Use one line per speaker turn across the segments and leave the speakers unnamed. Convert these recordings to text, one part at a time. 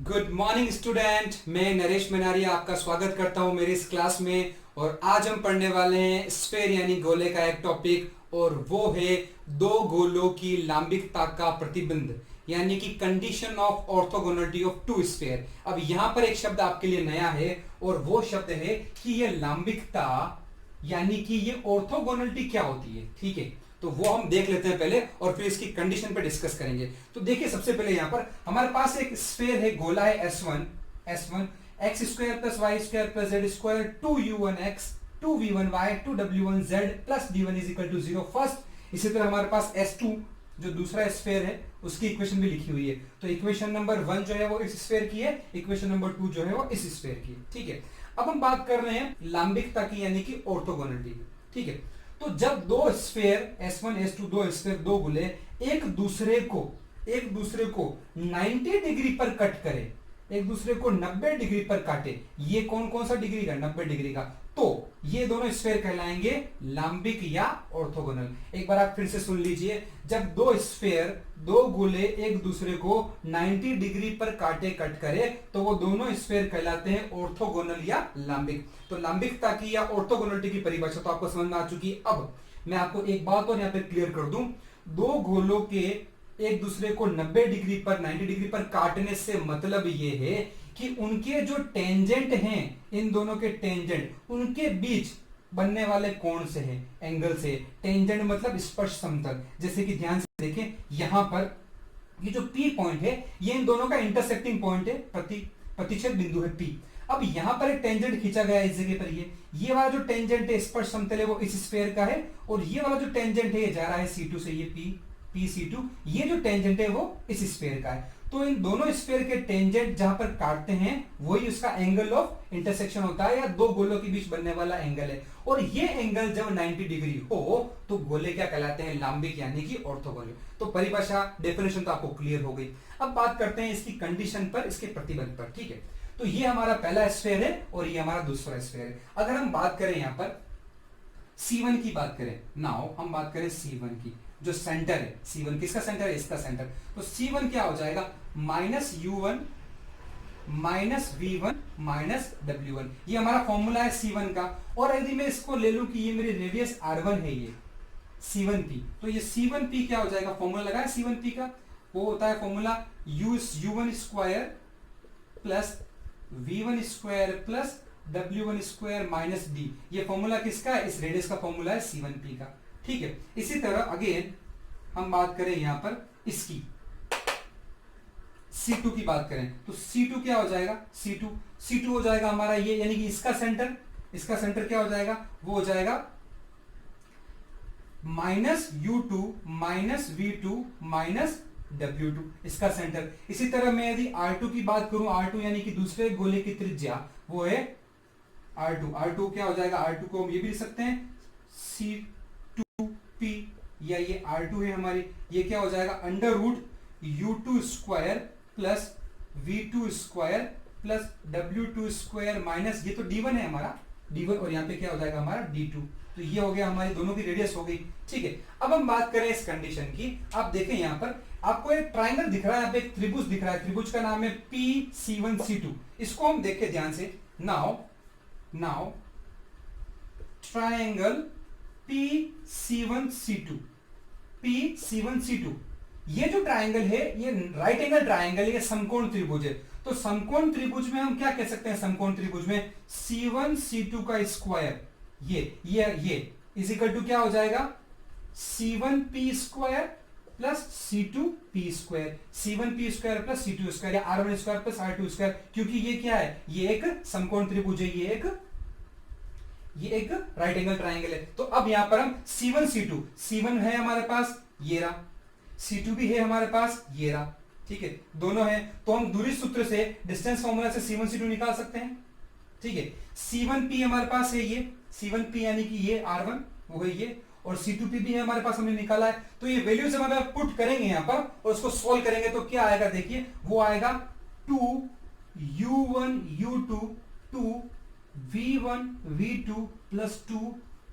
Good morning student. मैं Naresh L आपका स्वागत करता हूं मेरी इस क्लास में। और आज हम पढ़ने वाले हैं स्फेयर यानी गोले का एक टॉपिक, और वो है दो गोलों की लांबिकता का प्रतिबंध यानी कि condition of orthogonality of two sphere. अब यहां पर एक शब्द आपके लिए नया है और वो शब्द है कि ये लांबिकता यानी कि ये ऑर्थोगोनलिटी क्या होती है। ठीक है, तो वो हम देख लेते हैं पहले और फिर इसकी कंडीशन पे डिस्कस करेंगे। तो देखिए, सबसे पहले यहां पर हमारे पास एक स्फेयर है, गोला है S1 x square plus y square plus z square 2u1x 2v1y 2w1z plus d1 is equal to 0 first. इसी तरह हमारे पास S2 जो दूसरा स्फेयर है उसकी इक्वेशन भी लिखी हुई है। तो इक्वेशन नंबर 1 जो है वो इस स्फेयर की है, इक्वेशन नंबर 2 जो है वो इस स्फेयर की है। ठीक है, अब हम बात कर रहे हैं लांबिकता की यानी कि ऑर्थोगोनलिटी की। ठीक है, तो जब दो स्फेयर S1 S2 दो स्फेयर दो गोले एक दूसरे को 90 डिग्री पर कट करें, एक दूसरे को 90 डिग्री पर काटे, ये कौन कौन सा डिग्री का? 90 डिग्री का। तो ये दोनों स्फेयर कहलाएंगे लांबिक या ऑर्थोगोनल। एक बार आप फिर से सुन लीजिए, जब दो स्फेयर दो गोले एक दूसरे को 90 डिग्री पर काटे कट करे तो वो दोनों स्फेयर कहलाते हैं ऑर्थोगोनल या लांबिक। तो लांबिकता की या ऑर्थोगोनलिटी की परिभाषा तो आपको समझ में आ चुकी है। अब मैं आपको एक बात और यहां पे क्लियर कर दूं, दो गोलों के एक दूसरे को 90 डिग्री पर काटने से मतलब ये है कि उनके जो टेंजेंट हैं, इन दोनों के टेंजेंट उनके बीच बनने वाले कोण से है, एंगल से। टेंजेंट मतलब स्पर्श समतल। जैसे कि ध्यान से देखें, यहां पर ये जो P पॉइंट है ये इन दोनों का इंटरसेक्टिंग पॉइंट है, प्रतिच्छेद बिंदु है P। अब यहां पर एक टेंजेंट खींचा गया है इस जगह पर, ये वाला जो टेंजेंट है स्पर्श समतल है वो इस स्फेयर का है, और ये वाला जो टेंजेंट है ये जा रहा है C2 से, ये PC2, ये जो टेंजेंट है वो इस स्फेयर का है। तो इन दोनों स्फेयर के टेंजेंट जहां पर काटते हैं वही उसका एंगल ऑफ इंटरसेक्शन होता है, या दो गोलों के बीच बनने वाला एंगल है। और ये एंगल जब 90 डिग्री हो तो गोले क्या कहलाते हैं? लांबिक यानी कि ऑर्थोगोनल। तो परिभाषा डेफिनेशन तो आपको क्लियर हो गई। अब बात करते हैं इसकी कंडीशन पर, इसके प्रतिबंध पर। ठीक है, तो ये हमारा पहला स्फेयर है और ये हमारा दूसरा स्फेयर है। अगर हम बात करें यहां पर C1 की बात करें, नाउ हम बात करें C1 की, जो सेंटर है C1 किसका सेंटर है? इसका सेंटर। तो C1 क्या हो जाएगा? Minus U1 minus V1 minus W1। ये हमारा फॉर्मूला है C1 का। और यदि मैं इसको ले लूं कि ये मेरी रेडियस R1 है, ये C1P, तो ये C1P क्या हो जाएगा? फॉर्मूला लगा है C1P का, वो होता है formula U1 square plus V1 square plus W1 square minus D। ये फॉर्मूला किसका है? इस रेडियस का फॉर्मूला है C1P का। ठीक है, इसी तरह अगेन हम बात करें यहां पर इसकी C2 की बात करें तो C2 क्या हो जाएगा? C2 हो जाएगा हमारा ये, यानी कि इसका सेंटर क्या हो जाएगा? वो हो जाएगा minus U2 minus V2 minus W2, इसका सेंटर। इसी तरह मैं यदि R2 की बात करूं, R2 यानी कि दूसरे गोले की त्रिज्या वो है R2 क्या हो जाएगा? R2 को हम ये भी लिख सकते हैं C2P, या ये R2 है हमारी, ये क्या हो जाएगा? Under root U2 square plus V2 square plus W2 square minus, ये तो D1 है हमारा, D1, और यहाँ पे क्या हो जाएगा हमारा? D2। तो ये हो गया हमारी दोनों की रेडियस हो गई। ठीक है, अब हम बात करें इस कंडीशन की। आप देखें यहाँ पर आपको एक ट्राइंगल दिख रहा है, यहाँ पे एक त्रिभुज दिख रहा है, त्रिभुज का नाम है PC1C2। इसको हम देखें ध्यान से। नाउ ट्राइंगल PC1C2, ये जो ट्राइंगल है ये राइट एंगल ट्राइंगल है, ये समकोण त्रिभुज है। तो समकोण त्रिभुज में हम क्या कह सकते हैं? समकोण त्रिभुज में C1 C2 का स्क्वायर ये इज इक्वल टू क्या हो जाएगा? C1P square plus C2P square, C1P square plus C2 square, या R1 square plus R2 square, क्योंकि ये क्या है? ये एक समकोण त्रिभुज है, ये एक राइट एंगल ट्राइंगल है। तो अब यहां पर हम C1 है हमारे पास, ये रहा, C2 भी है हमारे पास, ये रहा। ठीक है, दोनों है, तो हम दूरी सूत्र से डिस्टेंस फॉर्मूला से C1 C2 निकाल सकते हैं। ठीक है, C1P हमारे पास है, ये C1P यानी कि ये R1 वो है ये, और C2P भी है हमारे पास, हमने निकाला है। तो ये वैल्यूज हम अगर पुट करेंगे यहां पर और उसको सोल्व करेंगे तो क्या आएगा? देखिए, वो आएगा 2U1 U2 2 V1 V2 plus 2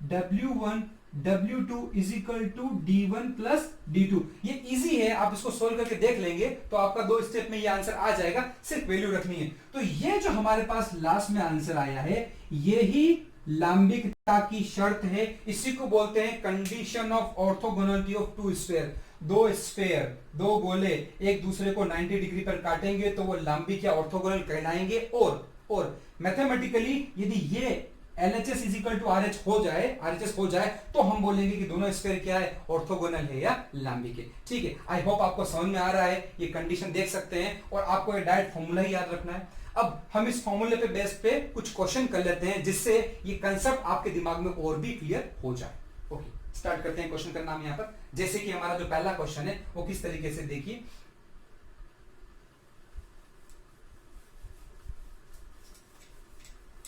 W1 W2 is equal to D1 plus D2। ये इजी है, आप इसको सोल्व करके देख लेंगे तो आपका 2 स्टेप में ये आंसर आ जाएगा, सिर्फ वैल्यू रखनी है। तो ये जो हमारे पास लास्ट में आंसर आया है, ये ही लांबिकता की शर्त है। इसी को बोलते हैं condition of orthogonality of two sphere. दो स्फीयर, दो गोले एक दूसरे को 90 डिग्री पर काटेंगे तो वो लांबिक या ऑर्थोगोनल कहलाएंगे। और मैथमेटिकली यदि ये LHS is equal to RH हो जाए, RHS हो जाए, तो हम बोलेंगे कि दोनों स्फीयर क्या है, ऑर्थोगोनल है या लांबिक है। ठीक है, आई होप आपको समझ में आ रहा है। ये कंडीशन देख सकते हैं और आपको ये डायरेक्ट फॉर्मूला ही याद रखना है। अब हम इस फॉर्मूले पे बेस पे कुछ क्वेश्चन कर लेते हैं, जिससे ये कंसेप्ट आपके दिमाग में और भी क्लियर हो जाए। ओके, स्टार्ट करते हैं क्वेश्चन करना हम यहां पर। जैसे कि हमारा जो पहला क्वेश्चन है वो किस तरीके से, देखिए,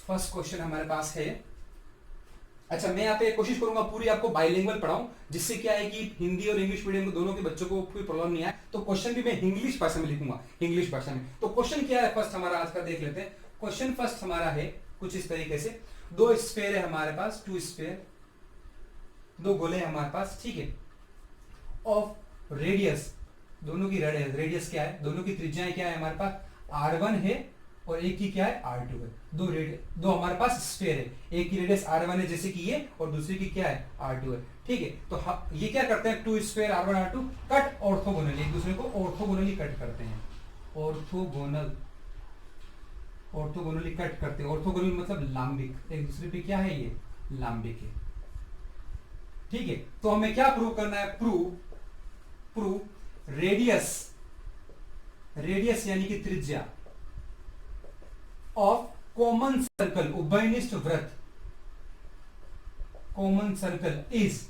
फर्स्ट क्वेश्चन हमारे पास है। अच्छा, मैं यहाँ पे कोशिश करूंगा पूरी आपको बाइलिंगुअल पढ़ाऊं, जिससे क्या है कि हिंदी और इंग्लिश मीडियम को दोनों के बच्चों को कोई प्रॉब्लम नहीं आए। तो क्वेश्चन भी मैं इंग्लिश भाषा में लिखूंगा, इंग्लिश भाषा में। तो क्वेश्चन क्या है फर्स्ट हमारा आज का, देख लेते हैं। क्वेश्चन फर्स्ट हमारा है कुछ इस तरीके से। दो स्फीयर है हमारे पास, टू स्फीयर, दो गोले हैं हमारे पास, ठीक है, ऑफ रेडियस, दोनों की रेडियस क्या है, दोनों की त्रिज्याएं क्या है हमारे पास, R1 है और एक की क्या है, R2 है। दो हमारे पास स्फीयर है, एक की रेडियस R1 है जैसे कि ये, और दूसरी की क्या है, R2 है। ठीक है, तो ये क्या करते हैं, to sphere R1 R2 cut orthogonally, एक दूसरे को ऑर्थोगोनली कट करते हैं। ऑर्थोगोनली कट करते हैं। ऑर्थोगोनल मतलब लांबिक, एक दूसरे पे क्या है, ये लांबिक है। ठीक है, तो हमें क्या प्रूव करना है, प्रूव रेडियस यानी कि त्रिज्या ऑफ कॉमन सर्कल, उभयनिष्ठ वृत्त, common circle is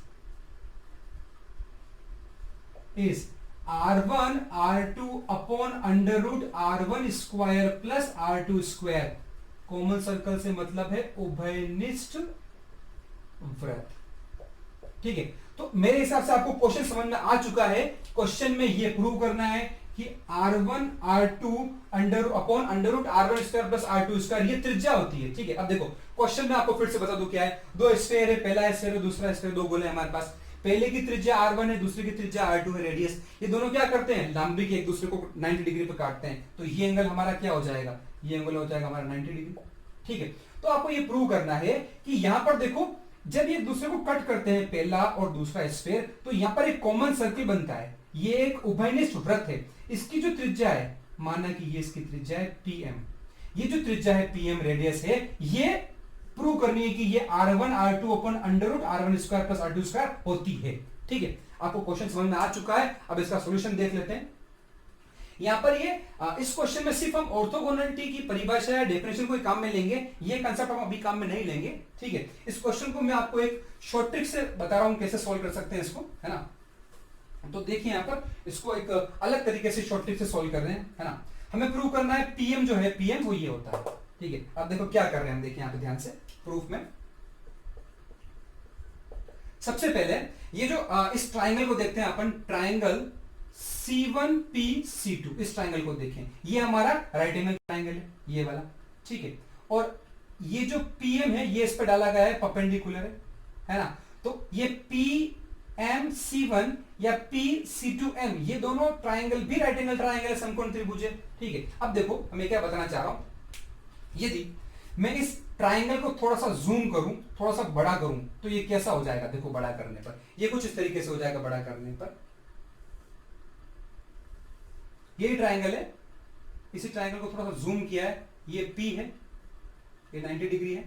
R1 R2 upon under root R1 square plus R2 square. Common circle से मतलब है उभयनिष्ठ वृत्त। ठीक है, तो मेरे हिसाब से आपको क्वेश्चन समझ में आ चुका है। क्वेश्चन में ये प्रूव करना है कि R1 R2 upon under root R1 square plus R2 square ये त्रिज्या होती है। ठीक है, अब देखो क्वेश्चन में आपको फिर से बता दूं क्या है। दो स्फीयर है, पहला स्फीयर है, दूसरा स्फीयर, दो गोले हमारे पास। पहले की त्रिज्या R1 है, दूसरे की त्रिज्या R2 है, रेडियस। ये दोनों क्या करते हैं, लांबिक, एक दूसरे को 90 डिग्री पर काटते हैं। तो ये एंगल हमारा क्या हो जाएगा, ये एंगल हो जाएगा हमारा 90 डिग्री। ठीक है, तो आपको ये प्रूव करना है कि यहां पर देखो, जब ये एक दूसरे को कट करते हैं, पहला और दूसरा स्फीयर, तो यहां पर एक कॉमन सर्किल बनता है। ये एक उभयनिष्ठ वृत्त है। इसकी जो त्रिज्या है, माना कि ये इसकी त्रिज्या है PM, ये जो त्रिज्या है PM रेडियस है, ये प्रूव करनी है कि ये R1 R2 upon under root R1 square plus R2 square होती है। ठीक है, आपको क्वेश्चन समझ में आ चुका है। अब इसका सॉल्यूशन देख लेते हैं। यहां पर ये इस क्वेश्चन में सिर्फ हम ऑर्थोगोनलिटी की परिभाषा या डेफिनेशन को काम में लेंगे, ये कंसेप्ट हम अभी काम में नहीं लेंगे। ठीक है, इस क्वेश्चन को मैं आपको एक शॉर्ट ट्रिक से बता रहा हूं कैसे सॉल्व कर सकते हैं इसको, है ना। तो देखिए यहां पर इसको एक अलग तरीके से शॉर्ट ट्रिक से सॉल्व कर रहे हैं, है ना। हमें प्रूव करना है PM जो है, PM वो ये होता है। ठीक है, अब देखो क्या कर रहे हैं हम, देखिए यहां पे ध्यान से प्रूफ में। सबसे पहले ये जो इस ट्राइंगल को देखते हैं अपन, ट्राइंगल C1PC2, इस ट्राइंगल को देखें, ये हमारा राइट एंगल ट्राइंगल है, ये वाला। ठीक है, और ये जो PM है ये इस पे डाला गया है, परपेंडिकुलर है ना। तो ये PMC1 या PC2M, ये दोनों ट्राइंगल भी राइट एंगल ट्राइंगल है, समकोण त्रिभुज है। ठीक है, अब देखो हमें क्या बताना चाह रहा हूं, यदि मैं इस ट्राइंगल को थोड़ा सा जूम करूं, थोड़ा सा बड़ा करूं, तो ये कैसा हो जाएगा, देखो बड़ा करने पर ये कुछ इस तरीके से हो जाएगा। बड़ा करने पर ये ट्राइंगल है, इसी ट्राइंगल को थोड़ा सा जूम किया है, ये P है, ये 90 डिग्री है,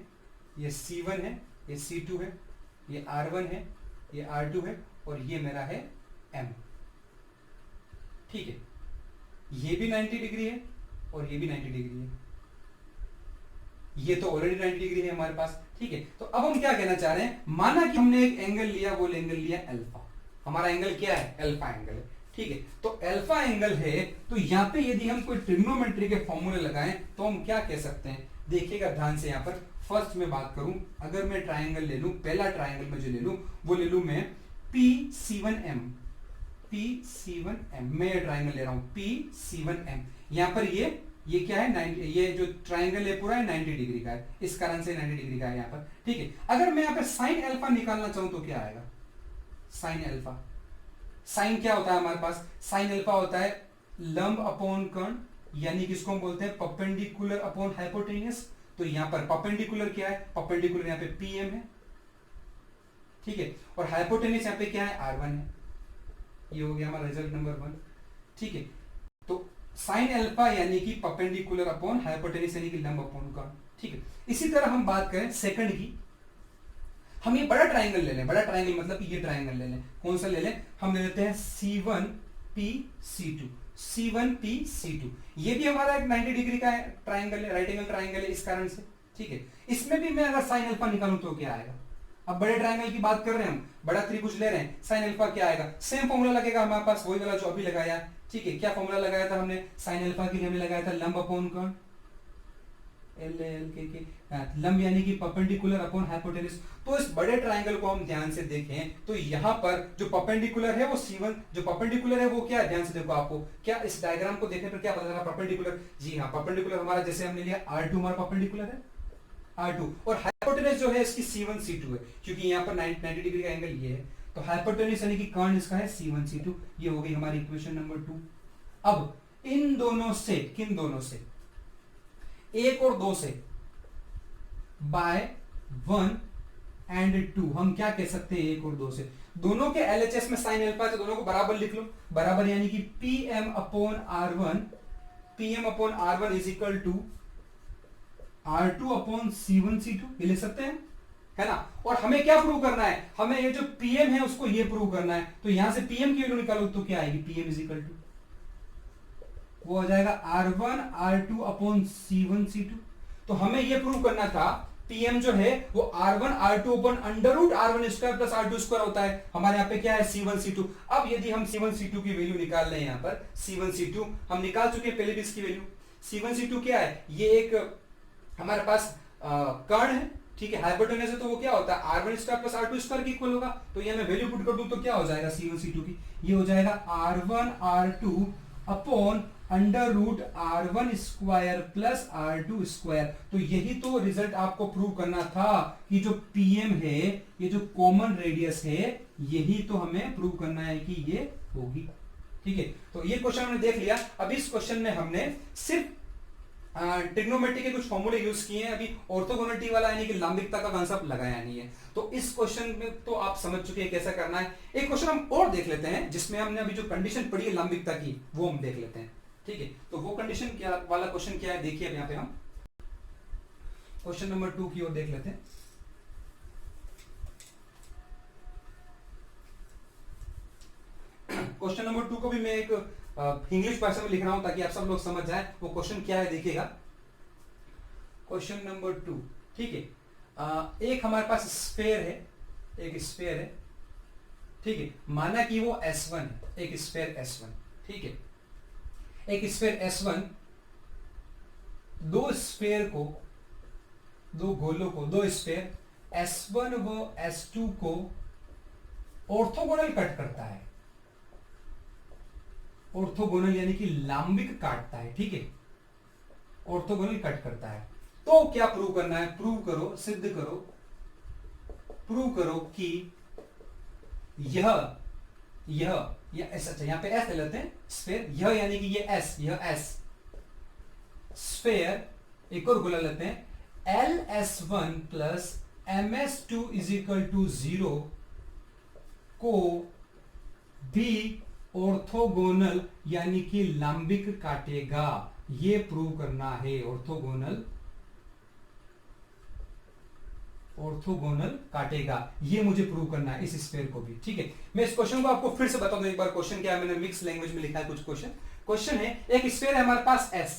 ये C1 है, ये C2 है, ये R1 है, ये R2 है, और ये मेरा है M। ठीक है, ये भी 90 डिग्री है और ये भी 90 डिग्री है, ये तो ऑलरेडी 90 डिग्री है हमारे पास। ठीक है, तो अब हम क्या कहना चाह रहे हैं, माना कि हमने एक एंगल लिया, वो एंगल लिया अल्फा। हमारा एंगल क्या है, अल्फा एंगल है। ठीक है, तो अल्फा एंगल है, तो यहां पे यदि हम कोई ट्रिग्नोमेट्री के फॉर्मूले लगाएं तो हम क्या कह सकते हैं, देखिएगा ध्यान से। यहां पर फर्स्ट में बात करूं, अगर मैं ट्राइंगल ले लूं, पहला ट्राइंगल में जो ले लूं वो ले लूं मैं PC1M, मैं ट्राइंगल ले रहा हूं PC1M। यहां पर ये ये क्या है 90, ये जो ट्राइंगल है पूरा है 90 डिग्री का है, इस कारण से 90 डिग्री का है यहाँ पर। ठीक है, अगर मैं यहाँ पे साइन अल्फा निकालना चाहूं तो क्या आएगा? साइन अल्फा, साइन क्या होता है हमारे पास? साइन अल्फा होता है लंब अपॉन कर्ण, यानी किसको हम बोलते हैं परपेंडिकुलर अपॉन हाइपोटेनियस। तो यहां पर परपेंडिकुलर क्या है? परपेंडिकुलर यहाँ पे पीएम है, ठीक है, और हाइपोटेनियस यहाँ पे क्या है? R1 है। ये हो गया हमारा रिजल्ट नंबर 1। ठीक है, तो साइन अल्फा यानी कि परपेंडिकुलर अपॉन हाइपोटेनियस यानी कि लंब अपॉन कर्ण। ठीक है, इसी तरह हम बात करें सेकंड की, हम ये बड़ा ट्राइंगल ले लें, बड़ा ट्राइंगल मतलब ये ट्राइंगल ले लें। कौन सा ले लें? हम ले लेते हैं C1PC2, C1PC2। ये भी हमारा एक 90 डिग्री का ट्राइंगल है, राइट एंगल ट्राइंगल है, इस कारण से। ठीक है, इसमें भी मैं अगर साइन अल्फा निकालूं तो क्या आएगा? अब बड़े ट्राइंगल की बात कर रहे हैं हम, बड़ा त्रिभुज ले रहे हैं, साइन अल्फा क्या आएगा? सेम फॉर्मूला लगेगा हमारे पास, वही वाला जो अभी लगाया। ठीक है, क्या फॉर्मूला लगाया था हमने साइन अल्फा के लिए? हमने लगाया था लंब अपॉन कर्ण, लंब यानी कि परपेंडिकुलर अपॉन हाइपोटेनियस। तो इस बड़े ट्राइंगल को हम ध्यान से देखें तो यहां पर जो परपेंडिकुलर है वो C1, जो परपेंडिकुलर है वो क्या है? ध्यान से देखो, आपको क्या इस डायग्राम को देखने पर क्या पता चला? परपेंडिकुलर, जी हाँ, परपेंडिकुलर हमारा जैसे हमने लिया R2 हमारा परपेंडिकुलर है, R2, और हाइपोटेनियस जो है इसकी C1C2 है, क्योंकि यहाँ पर 90 डिग्री का एंगल ये है, तो हाइपोटेनियस यानी कि कर्ण इसका है C1C2। ये हो गई हमारी इक्वेशन नंबर 2। अब इन दोनों से, किन दोनों से? 1 और 2 से, बाय 1 एंड 2 हम क्या कह सकते हैं? 1 और 2 से दोनों के LHS में साइन अल्फा है, दोनों को बराबर लिख लो, बराबर यानी कि PM upon R1, PM upon R1 is equal to R2 upon C1C2, ये लिख सकते हैं, है ना। और हमें क्या प्रूव करना है? हमें ये जो PM है उसको ये प्रूव करना है। तो यहां से PM की वैल्यू निकालो तो क्या आएगी? PM इज इक्वल टू, वो हो जाएगा R1 R2 अपॉन C1C2। तो हमें ये प्रूव करना था PM जो है वो R1 R2 upon under root R1 square plus R2 square होता है। हमारे यहाँ पे क्या है? C1C2। अब यदि हम C1C2 की वैल्यू निकाल लें, यहाँ पर C1C2 हम निकाल चुके हैं पहले भी इसकी वैल्यू। C1C2 क्या है? ये एक हमारे पास कर्ण है, ठीक है, हाइपोटेनस है, तो वो क्या होता है? R1 square plus R2 square की इक्वल होगा। तो ये मैं वैल्यू पुट कर दूं तो क्या हो जाएगा C1C2 की? ये हो जाएगा R1 R2 upon under root R1 square plus R2 square. तो यही तो रिजल्ट आपको प्रूव करना था कि जो PM है, ये जो कॉमन रेडियस है, यही तो हमें प्रूव करना है कि ये होगी। ठीक है, तो ये क्वेश्चन हमने देख लिया। अब इस क्वेश्चन में हमने सिर्फ ट्रिग्नोमेट्री के कुछ फॉर्मूले यूज किए हैं, अभी ऑर्थोगोनलिटी वाला यानी कि लंबिकता का कांसेप्ट लगाया नहीं है। तो इस क्वेश्चन में तो आप समझ चुके हैं कैसा करना है। एक क्वेश्चन हम और देख लेते हैं जिसमें हमने अभी जो कंडीशन पढ़ी है लंबिकता की, वो हम देख लेते हैं। ठीक है, तो वो कंडीशन क्या वाला क्वेश्चन क्या है देखिए। अब यहाँ पे हम क्वेश्चन नंबर 2 की ओर देख लेते हैं। क्वेश्चन नंबर 2 को भी मैं एक इंग्लिश भाषा में लिख रहा हूं ताकि आप सब लोग समझ जाए वो क्वेश्चन क्या है। देखिएगा क्वेश्चन नंबर 2, ठीक है, एक हमारे पास स्फेयर है, एक स्फेयर है, ठीक है, माना कि वो S1 है, एक स्फेयर S1, ठीक है, एक स्फेयर S1 दो स्फेयर को, दो गोलों को, दो स्फेयर S1 व S2 को ऑर्थोगोनल कट करता है। ऑर्थोगोनल यानी कि लांबिक काटता है, ठीक है, ऑर्थोगोनल कट करता है। तो क्या प्रूव करना है? प्रूव करो, सिद्ध करो, प्रूव करो कि यह अच्छा यहां पे एस ले लेते हैं, स्फेयर, यह यानी कि ये एस, यह एस स्फेयर, एक और गोला लेते हैं, LS1 plus MS2 is equal to 0 को भी ऑर्थोगोनल यानी कि लांबिक काटेगा। ये प्रूव करना है, ऑर्थोगोनल काटेगा, ये मुझे प्रूव करना है इस स्फेयर को भी। ठीक है, मैं इस क्वेश्चन को आपको फिर से बता दूं एक बार। क्वेश्चन क्या है, मैंने मिक्स लैंग्वेज में लिखा है कुछ क्वेश्चन है, एक स्फेयर है हमारे पास S,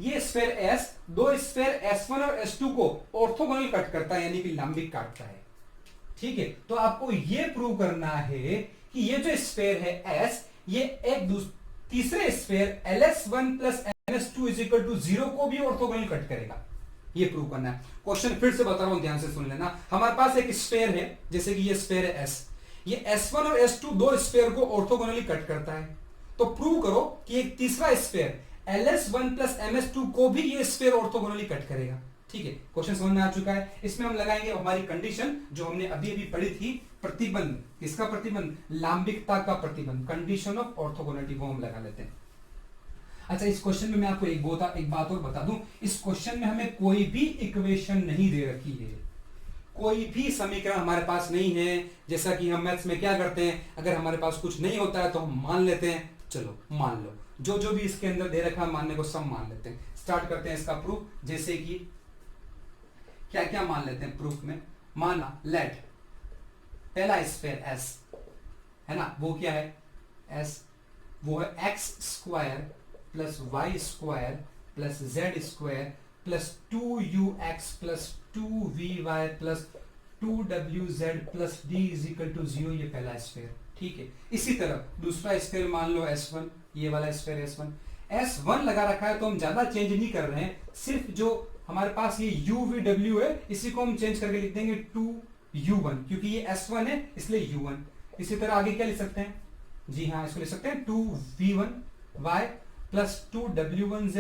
ये स्फेयर S दो स्फेयर S1 और S2 को ऑर्थोगोनल कट करता है यानी कि लांबिक काटता है। ठीक है, तो आपको यह प्रूव करना है कि ये जो स्फेयर है S, ये एक तीसरे sphere LS1 plus MS2 is equal to 0 को भी ऑर्थोगोनल कट करेगा। ये प्रूव करना है। क्वेश्चन फिर से बता रहा हूं, ध्यान से सुन लेना। हमारे पास एक स्फेयर है, जैसे कि ये स्फेयर है S, ये S1 और S2 दो स्फेयर को ऑर्थोगोनली कट करता है। तो प्रूव करो कि एक तीसरा स्फेयर LS1 प्लस MS2 को भी ये स्फीयर ऑर्थोगोनली कट करेगा। ठीक है, क्वेश्चन समझ में आ चुका है। इसमें हम लगाएंगे हमारी कंडीशन जो हमने अभी अभी पढ़ी थी, प्रतिबंध। किसका प्रतिबंध? लांबिकता का प्रतिबंध, कंडीशन ऑफ ऑर्थोगोनलिटी, वो हम लगा लेते हैं। अच्छा, इस क्वेश्चन में मैं आपको एक बात और बता दूं, इस क्वेश्चन में हमें कोई भी इक्वेशन नहीं दे रखी है, कोई भी समीकरण हमारे पास नहीं है। जैसा कि हम मैथ्स में क्या करते हैं, अगर हमारे पास कुछ नहीं होता है तो हम मान लेते हैं, चलो मान लो, जो जो भी इसके अंदर दे रखा है मानने को सब मान लेते हैं। स्टार्ट करते हैं इसका प्रूफ। जैसे कि क्या क्या मान लेते हैं प्रूफ में। माना लेट पहला स्फीयर S है ना, वो क्या है S, वो है x square plus y square plus z square plus 2ux plus 2vy plus 2wz plus d is equal to 0। ये पहला स्फीयर। ठीक है, इसी तरह दूसरा स्फीयर मान लो S1, ये वाला स्फीयर S1 लगा रखा है तो हम ज्यादा चेंज नहीं कर रहे हैं, सिर्फ जो हमारे पास ये UVW है इसी को हम चेंज करके लिख देंगे 2u1, क्योंकि ये S1 है इसलिए u1। इसी तरह आगे क्या लिख सकते हैं, जी हाँ इसको लिख सकते हैं 2v1y plus 2w1z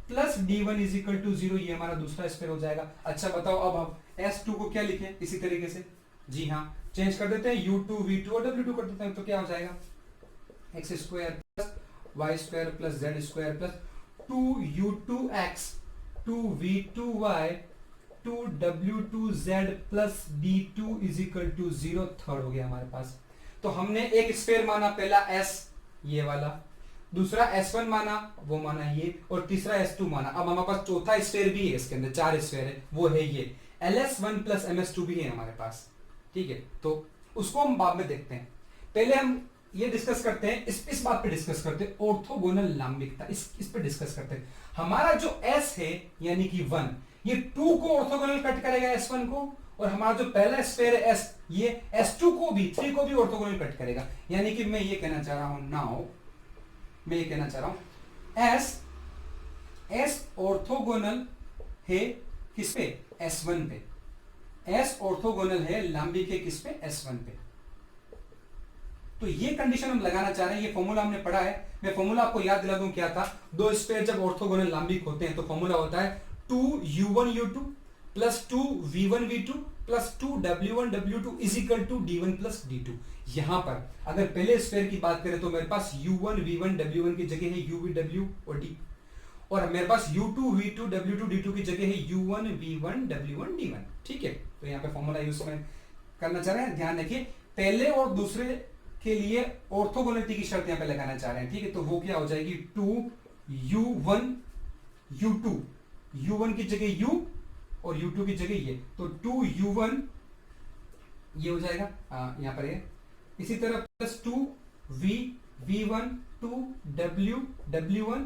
plus d1 is equal to 0। ये हमारा दूसरा स्फीयर हो जाएगा। अच्छा बताओ अब हम S2 को क्या लिखें इसी तरीके से, जी हाँ चेंज कर देते हैं u2 v2 और w2 कर देते हैं, तो क्या हो जाएगा x square plus y square plus z square plus 2u2x 2v2y 2w2z plus d2 is equal to 0। Third हो गया हमारे पास। तो हमने एक स्फीयर माना, पहला S ये वाला, दूसरा S1 माना, वो माना ये, और तीसरा S2 माना। अब हमारे पास चौथा स्फीयर भी है, इसके अंदर 4 स्फीयर है, वो है ये LS1 प्लस MS2 भी है हमारे पास। ठीक है, तो उसको हम बाद में देखते हैं। पहले हम ये डिस्कस करते हैं, इस बात पे डिस्कस करते हैं, ऑर्थोगोनल लांबिकता, इस पे डिस्कस करते हैं। हमारा जो S है यानी कि 1, ये 2 को ऑर्थोगोनल कट करेगा S1 को, और हमारा जो पहला स्फीयर है S, ये S2 को भी, 3 को भी ऑर्थोगोनल कट करेगा। यानी कि मैं ये कहना चाह रहा हूं नाउ, मैं ये कहना चाह रहा हूं S ऑर्थोगोनल है किस पे? S1 पे। S ऑर्थोगोनल है लांबी के किस पे? S1 पे। तो ये कंडीशन हम लगाना चाह रहे हैं। ये फॉर्मूला हमने पढ़ा है, मैं फॉर्मूला आपको याद दिला दूं क्या था। दो स्फीयर जब ऑर्थोगोनल लांबिक होते हैं तो फॉर्मूला होता है 2u1u2 plus 2v1v2 plus 2w1w2 is equal to d1 plus d2। यहां पर अगर पहले स्फीयर की बात करें तो मेरे पास u1 v1 w1 की जगह है uvw और d, और मेरे पास u2 v2 w2 d2 की जगह है u1 v1 w1 d1। ठीक है, तो यहां पे फॉर्मूला यूज में करना चाह रहे हैं, ध्यान रखिए। पहले और दूसरे के लिए ऑर्थोगोनलिटी की शर्त यहां पे लगाना चाह रहे हैं। ठीक है, तो वो क्या हो जाएगी 2u1 u2, u1 की जगह u और u2 की जगह ये, तो 2u1 ये हो जाएगा यहां पर ये। इसी तरह plus 2v1 2w1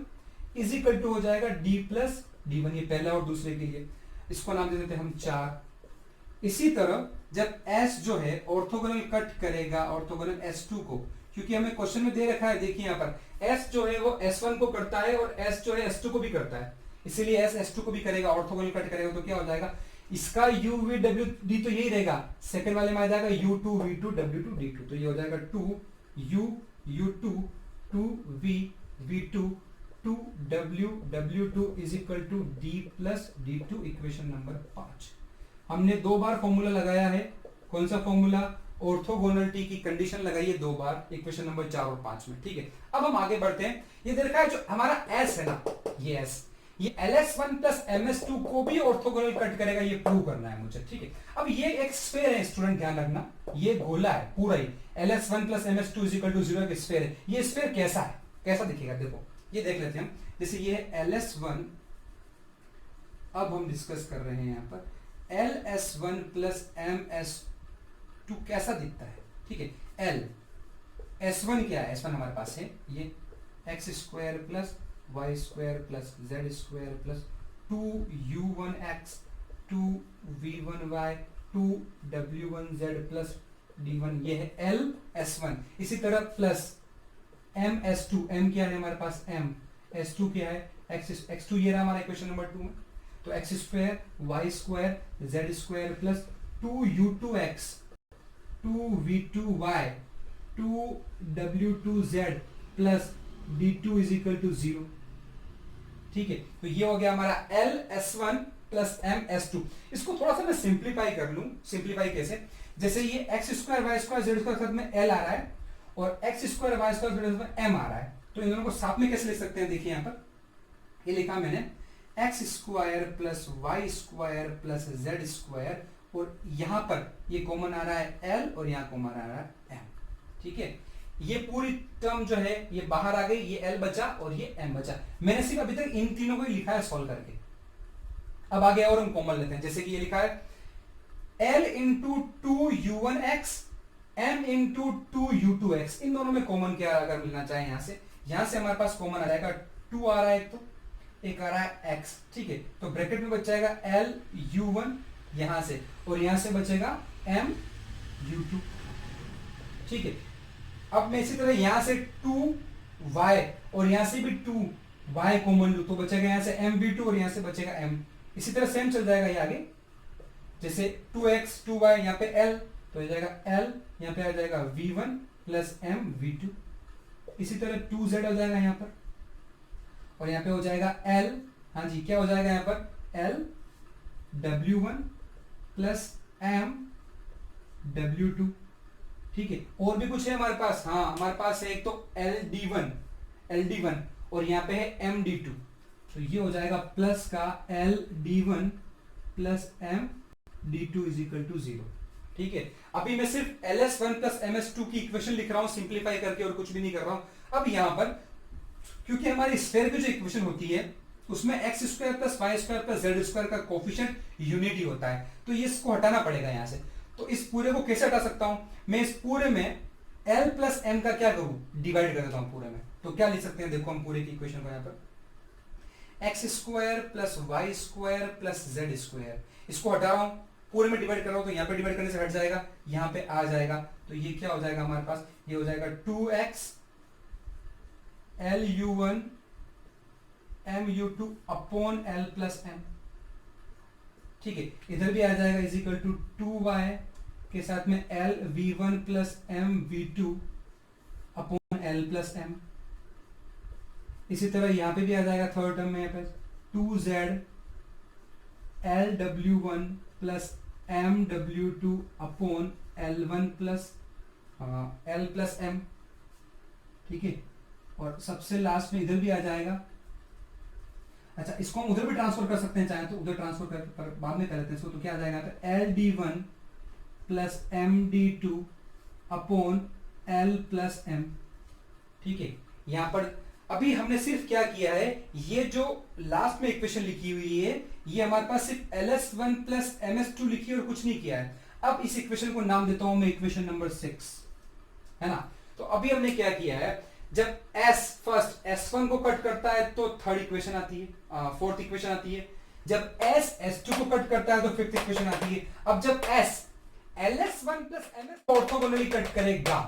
is equal to हो जाएगा d प्लस d1, ये पहला और दूसरे के लिए, इसको नाम दे देते हैं हम 4। इसी तरह जब S जो है ऑर्थोगोनल कट करेगा ऑर्थोगोनल S2 को, क्योंकि हमें क्वेश्चन में दे रखा है, देखिए यहां पर S जो है वो S1 को करता है और S जो है S2 को भी करता है, इसीलिए S S2 को भी करेगा, ऑर्थोगोनल कट करेगा। तो क्या हो जाएगा इसका UVWD तो यही रहेगा, सेकंड वाले में आ जाएगा U2 V2 W2 D2, तो ये हो जाएगा 2U U2 2V V2 2W W2 is equal to D plus D2, equation number 5। हमने 2 बार फॉर्मूला लगाया है। कौन सा फॉर्मूला? ऑर्थोगोनलिटी की कंडीशन लगाई है 2 बार, इक्वेशन नंबर 4 और 5 में। ठीक है, अब हम आगे बढ़ते हैं। ये दे रखा है जो हमारा S है ना, ये S, ये LS1 प्लस MS2 को भी ऑर्थोगोनल कट करेगा, ये प्रूव करना है मुझे। ठीक है, अब ये एक स्फीयर है, स्टूडेंट ध्यान रखना, ये गोला है पूरा ही, LS1 plus MS2 is equal to 0 एक स्फीयर है। ये स्फीयर कैसा है, कैसा दिखेगा, देखो ये देख लेते हैं हम। जैसे ये है LS1, अब हम डिस्कस कर रहे हैं यहां पर LS1 प्लस MS2 कैसा दिखता है। ठीक है, L S1 क्या है, S1 हमारे पास है ये x square plus y square plus z square plus 2u1x 2v1y 2w1z plus d1, ये है LS1। इसी तरह प्लस MS2, M क्या है हमारे पास, M S2 क्या है x2, ये रहा हमारा इक्वेशन नंबर 2 में, तो x square y square z square plus 2u2x 2v2y 2w2z plus d2 is equal to 0। ठीक है, तो ये हो गया हमारा LS1 प्लस MS2। इसको थोड़ा सा मैं सिंप्लीफाई कर लूं। सिंप्लीफाई कैसे? जैसे ये x square y square z square साथ में L आ रहा है और x square y square z में M आ रहा है, तो इन दोनों को साथ में कैसे लिख सकते हैं? देखिए यहां पर ये लिखा मैंने x square plus y square plus z square, और यहां पर ये कॉमन आ रहा है L और यहां कॉमन आ रहा है M। ठीक है, ये पूरी टर्म जो है ये बाहर आ गई, ये L बचा और ये M बचा। मैंने सिर्फ अभी तक इन तीनों को ही लिखा है सॉल्व करके। अब आगे और हम कॉमन लेते हैं, जैसे कि ये लिखा है L into 2u1x M into 2u2x। इन दोनों में कॉमन क्या अगर मिलना चाहे यहां से हमारे पास कॉमन आ जाएगा 2 आ रहा है, तो एक आ रहा है x। ठीक है, तो ब्रैकेट में बच जाएगा LU1 यहां से, और यहां से बचेगा MU2। ठीक है, अब मैं इसी तरह यहां से 2y और यहां से भी 2y कॉमन लूं तो बचेगा यहां से MV2 और यहां से बचेगा M। इसी तरह सेम चल जाएगा ये आगे, जैसे 2x 2y यहां पे L तो हो जाएगा L, यहां पे आ जाएगा V1 प्लस MV2। इसी तरह 2z हो जाएगा यहां पर, और यहां पे हो जाएगा L, हाँ जी क्या हो जाएगा यहां पर L W1 plus M W2। ठीक है, और भी कुछ है हमारे पास? हाँ, हमारे पास है एक तो LD1 और यहां पे है MD2, तो ये हो जाएगा प्लस का LD1 plus MD2 is equal to 0। ठीक है, अभी मैं सिर्फ LS1 प्लस MS2 की इक्वेशन लिख रहा हूं सिंप्लीफाई करके, और कुछ भी नहीं कर रहा हूं। अब यहां पर क्योंकि हमारी स्फीयर की जो इक्वेशन होती है उसमें x square plus y square plus z square का कोफिशिएंट यूनिटी होता है, तो ये इसको हटाना पड़ेगा यहां से। तो इस पूरे को कैसे हटा सकता हूं? मैं इस पूरे में L प्लस M का क्या करूं? डिवाइड कर देता हूं पूरे में। तो क्या लिख सकते हैं? देखो हम पूरे की इक्वेशन को यहां पर x square plus y square plus z square, इसको हटा रहा हूं, पूरे में डिवाइड कर रहा हूं, तो यहां पे डिवाइड करने से हट जाएगा, यहां पे आ जाएगा, तो ये क्या हो जाएगा हमारे पास? ये हो जाएगा 2x LU1 MU2 upon L plus M। ठीक है, इधर भी आ जाएगा इज इक्वल टू 2y के साथ में LV1 plus MV2 upon L plus M। इसी तरह यहां पे भी आ जाएगा थर्ड टर्म में यहाँ पे 2z LW1 plus MW2 upon L1 plus L plus M। ठीक है, और सबसे लास्ट में इधर भी आ जाएगा। अच्छा, इसको हम उधर भी ट्रांसफर कर सकते हैं, चाहे तो उधर ट्रांसफर कर बाद में कर लेते हैं इसको, तो क्या आ जाएगा? तो LD1 plus MD2 upon L plus M। ठीक है, यहां पर अभी हमने सिर्फ क्या किया है, ये जो लास्ट में इक्वेशन लिखी हुई है ये हमारे पास सिर्फ LS1 प्लस MS2 लिखी है और कुछ नहीं किया है। अब इस इक्वेशन को नाम देता हूं मैं इक्वेशन नंबर 6, है ना। तो अभी हमने क्या किया है, जब S फर्स्ट S1 को कट करता है तो थर्ड इक्वेशन आती है, फोर्थ इक्वेशन आती है। जब S S2 को कट करता है तो फिफ्थ इक्वेशन आती है। अब जब S LS1 plus MS orthogonally cut करेगा,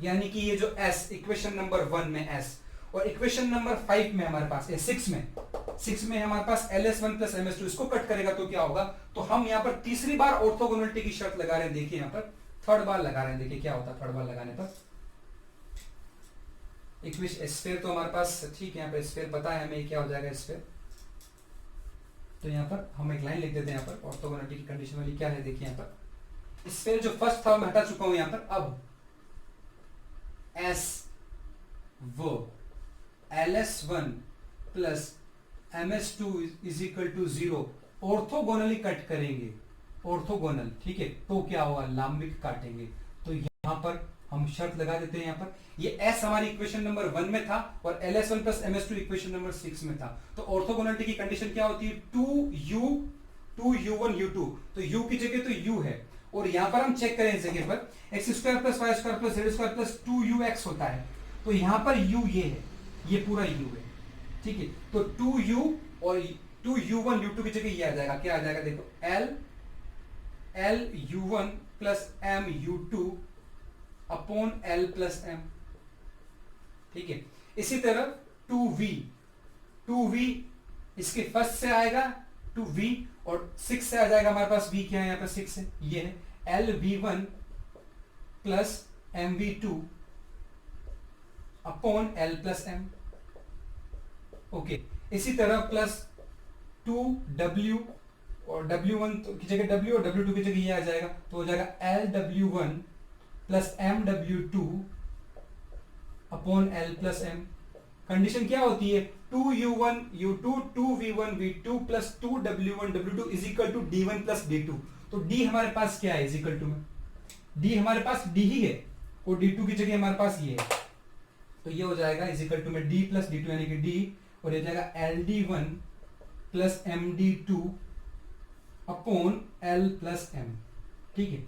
यानी कि ये जो S इक्वेशन नंबर 1 में S और इक्वेशन नंबर 5 में हमारे पास 6 में हमारे पास LS1 प्लस MS2 इसको कट करेगा, तो क्या होगा? तो हम यहां पर तीसरी बार ऑर्थोगोनलिटी की शर्त लगा रहे हैं। देखिए यहां पर थर्ड बार लगा रहे हैं, देखिए क्या होता है थर्ड बार लगाने पर। इक्वेशन स्फीयर तो हमारे पास ठीक है, यहाँ पर स्फीयर पता है हमें क्या हो जाएगा स्फीयर। तो यहाँ पर हम एक लाइन लिख देते हैं, यहाँ पर ऑर्थोगोनलिटी की कंडीशन वाली क्या है, देखिए यहाँ पर स्फीयर जो फर्स्ट था मैं हटा चुका हूं यहाँ पर। अब S वो LS1 plus MS2 is equal to 0 orthogonally cut करेंगे, ऑर्थोगोनल। ठीक है, तो क्या होगा? लांबिक काटेंगे। तो यहां पर हम शर्त लगा देते हैं, यहां पर ये S हमारी इक्वेशन नंबर 1 में था और LS1 plus MS2 equation number 6 में था। तो ऑर्थोगोनलिटी की कंडीशन क्या होती है? 2U1 U2, तो U की जगह तो U है, और यहां पर हम चेक करें इस जगह पर x square plus y square plus z square plus 2UX होता है, तो यहां पर U ये है, ये पूरा U है। ठीक है, तो 2U और 2U1 U2 की जगह ये आ जाएगा, क्या आ जाएगा? देखो LU1 plus MU2 upon L plus M। ठीक है, इसी तरह 2V इसके फर्स्ट से आएगा 2V और 6 से आ जाएगा हमारे पास V क्या है यहाँ पर 6 है, ये है LV1 plus MV2 upon L plus M। Okay, इसी तरह प्लस 2w और w1 की जगह w और w2 की जगह ये आ जाएगा, तो हो जाएगा lw1 plus mw2 upon l plus m। Condition क्या होती है, 2u1 u2 2v1 v2 plus 2w1 w2 is equal to d1 plus d2। तो d हमारे पास क्या है, इज इक्वल टू में d हमारे पास d ही है और d2 की जगह हमारे पास ये है, तो ये हो जाएगा इज इक्वल टू में d प्लस d2 यानी कि d, और ये जाएगा ld1 plus md2 upon l plus m। ठीक है,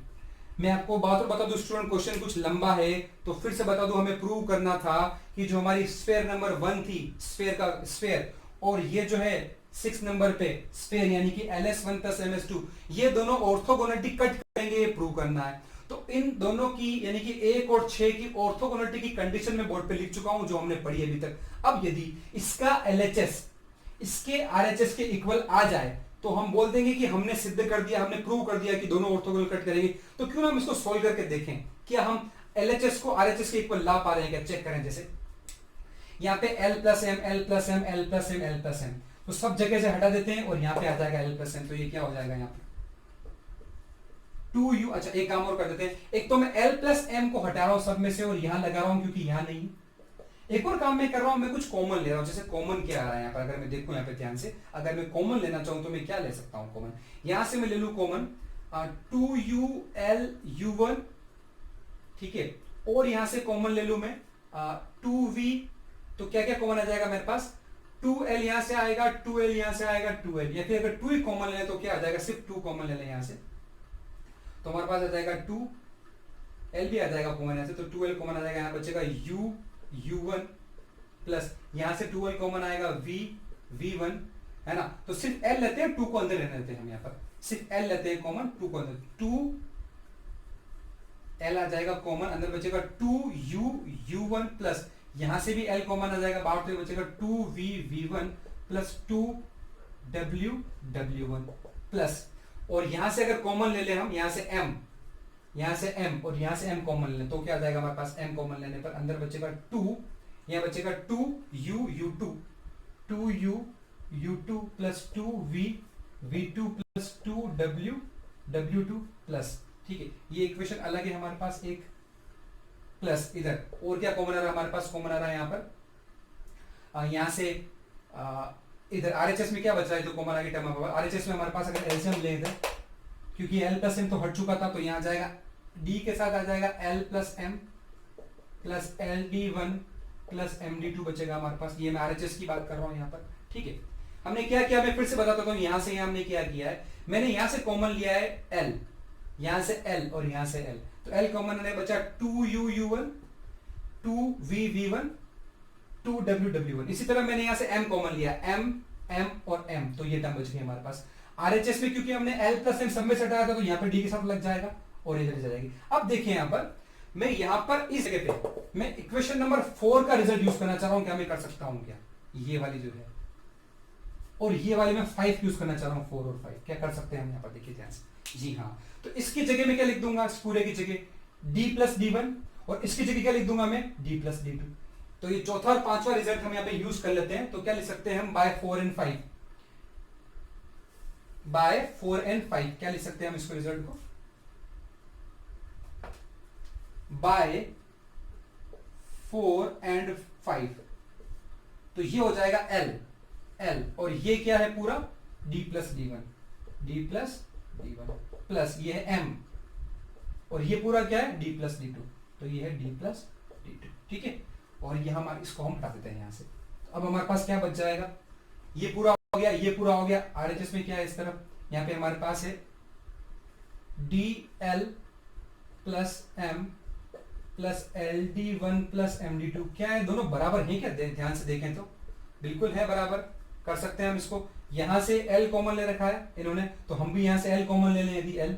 मैं आपको बात और बता दूं स्टूडेंट, क्वेश्चन कुछ लंबा है तो फिर से बता दूं, हमें प्रूव करना था कि जो हमारी स्फीयर नंबर 1 थी, स्फीयर का स्फीयर, और ये जो है 6 नंबर पे स्फीयर यानी कि ls1 प्लस ms2, ये दोनों ऑर्थोगोनलिटी कट करेंगे, ये प्रूव करना है। तो इन दोनों की यानी कि 1 और 6 की ऑर्थोगोनलिटी की कंडीशन में बोर्ड पे लिख चुका हूं जो हमने पढ़ी अभी तक। अब यदि इसका LHS इसके RHS के इक्वल आ जाए तो हम बोल देंगे कि हमने सिद्ध कर दिया, हमने प्रूव कर दिया कि दोनों ऑर्थोगोनल कट करेंगे। तो क्यों ना हम इसको सॉल्व करके देखें, क्या हम LHS को RHS के इक्वल ला पा रहे हैं क्या, चेक करें। जैसे यहाँ पे l plus m l plus m l plus m l plus m, तो सब जगह से हटा देते हैं और यहाँ पे आ जाएगा l प्लस एम, तो ये क्या हो जाएगा यहाँ पे 2u। अच्छा एक काम और कर देते हैं, एक तो मैं l प्लस एम को हटा रहा हूं सब में से और यहां लगा रहा हूं क्योंकि यहां नहीं। एक और काम मैं कर रहा हूं, मैं कुछ कॉमन ले रहा हूं। जैसे कॉमन क्या आ रहा है यहाँ पर, अगर मैं देखूं यहाँ पे ध्यान से, अगर मैं कॉमन लेना चाहूं तो मैं क्या ले सकता हूं कॉमन, यहां से मैं ले लू कॉमन 2ul u1, ठीक है, और यहां से कॉमन ले लू मैं 2v, तो क्या क्या कॉमन आ जाएगा मेरे पास, 2l यहां से आएगा, 2l यहां से आएगा, 2l, या फिर अगर 2 ही कॉमन ले तो क्या आ जाएगा, सिर्फ 2 कॉमन ले लें यहां से, तो हमारे पास आ जाएगा 2l भी आ जाएगा कॉमन यहां से, तो 2l कॉमन आ जाएगा, यहाँ बचेगा u1 प्लस यहां से 2l कॉमन आएगा v1, है ना। तो सिर्फ l लेते हैं, 2 को अंदर लेने देते हैं हम, यहाँ पर सिर्फ l लेते हैं कॉमन, 2 को अंदर, 2l आ जाएगा कॉमन, अंदर बचेगा 2u1 प्लस यहां से भी l कॉमन आ जाएगा, बाहर तो बचेगा 2v1 प्लस 2w1 प्लस, और यहां से अगर कॉमन ले ले हम, यहां से m, यहां से m और यहां से m कॉमन ले, तो क्या आ जाएगा हमारे पास, m कॉमन लेने पर अंदर बचेगा 2, यहां बचेगा 2u2 plus 2v2 plus 2w2 plus, ठीक है, ये इक्वेशन अलग है हमारे पास एक, प्लस इधर और क्या कॉमन आ रहा है हमारे पास, कॉमन आ रहा है यहाँ पर यहां से इधर RHS में क्या बच रहा है, तो कॉमन आगे टर्म RHS में हमारे पास अगर एलसीएम ले दें, क्योंकि l प्लस एम तो हट चुका था, तो यहाँ आ जाएगा d के साथ आ जाएगा l plus m plus ld1 plus md2 बचेगा हमारे पास। ये मैं RHS की बात कर रहा हूँ यहाँ पर, ठीक है। हमने क्या किया, मैं फिर से बताता हूँ, यहाँ से हमने क्या किया है, मैंने यहाँ से कॉमन लिया है l, यहाँ से l और यहाँ से l, तो l कॉमन ने बचा 2u1 2v1 2w1। इसी तरह मैंने यहाँ से m कॉमन लिया, m और m, तो ये टर्म बच गई हमारे पास। RHS में क्योंकि हमने l प्लस m सब में से हटाया था, तो यहाँ पे d के साथ लग जाएगा और इधर जाएगी। अब देखिए यहाँ पर मैं यहाँ पर इस जगह पे मैं इक्वेशन नंबर 4 का रिजल्ट यूज करना चाह रहा हूँ, क्या मैं कर सकता हूँ क्या, ये वाली जो है, और ये वाली मैं 5 यूज करना चाह रहा हूँ, 4 और 5, क्या कर सकते हैं हम यहाँ पर, देखिए ध्यान से। जी हाँ, तो इसकी जगह में क्या लिख दूंगा, इस पूरे की जगह d प्लस d1, और इसकी जगह क्या लिख दूंगा मैं, d प्लस d2। तो ये चौथा और पांचवा रिजल्ट हम यहाँ पे यूज कर लेते हैं, तो क्या लिख सकते हैं हम, बाय 4 and 5, बाय 4 and 5 क्या लिख सकते हैं हम इसको रिजल्ट को, बाय 4 and 5, तो ये हो जाएगा l, और ये क्या है पूरा d प्लस d1 प्लस ये है m, और ये पूरा क्या है d प्लस d2, तो ये है d प्लस d2, ठीक है। और ये हमारे इसको हम हटा देते हैं यहाँ से, तो अब हमारे पास क्या बच जाएगा, ये पूरा हो गया, ये पूरा हो गया। RHS में क्या है इस तरफ, यहाँ पे हमारे पास है dl plus m plus ld1 plus md2, क्या है दोनों बराबर है क्या, ध्यान से देखें तो बिल्कुल है बराबर, कर सकते हैं हम इसको। यहाँ से l कॉमन ले रखा है इन्होंने, तो हम भी यहाँ से l कॉमन ले लें, यदि l,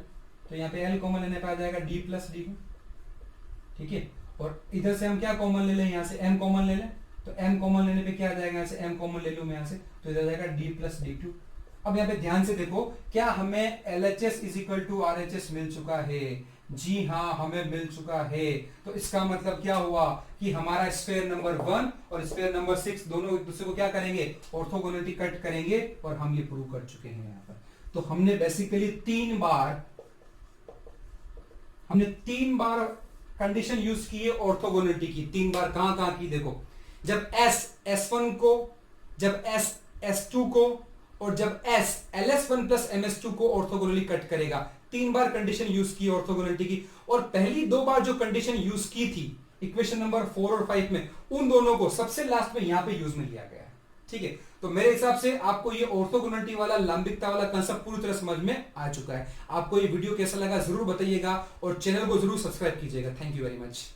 तो यहाँ पे l कॉमन लेने पे आ जाएगा d प्लस d2, ठीक है। और इधर से हम क्या कॉमन ले लें, यहाँ से m कॉमन ले लें, तो m कॉमन लेने पे क्या आ जाएगा, यहाँ से m कॉमन ले लूँ मैं यहाँ से, तो इधर आ जाएगा d प्लस d2, अब यहाँ पे ध्यान से देखो, क्या हमें LHS is equal to RHS मिल चुका है? जी हाँ, हमें मिल चुका है। तो इसका मतलब क्या हुआ कि हमारा स्फीयर नंबर 1 और स्फीयर नंबर 6 दोनों एक दूसरे को क्या करेंगे, ऑर्थोगोनलिटी कट करेंगे, और हम ये प्रूव कर चुके हैं यहाँ पर। तो हमने बेसिकली 3 बार कंडीशन यूज की है ऑर्थोगोनलिटी की। 3 बार कहां की, देखो, जब S1 को, जब S2 को, और जब LS1 प्लस MS2 को ऑर्थोगोनली कट करेगा। 3 बार कंडीशन यूज की ऑर्थोगोनलिटी की, और पहली 2 बार जो कंडीशन यूज की थी इक्वेशन नंबर 4 और 5 में, उन दोनों को सबसे लास्ट में यहां पे यूज में लिया गया है। ठीक है, तो मेरे हिसाब से आपको ये ऑर्थोगोनलिटी वाला, लंबिकता वाला कंसेप्ट पूरी तरह समझ में आ चुका है। आपको ये वीडियो कैसा लगा जरूर बताइएगा, और चैनल को जरूर सब्सक्राइब कीजिएगा। Thank you very much.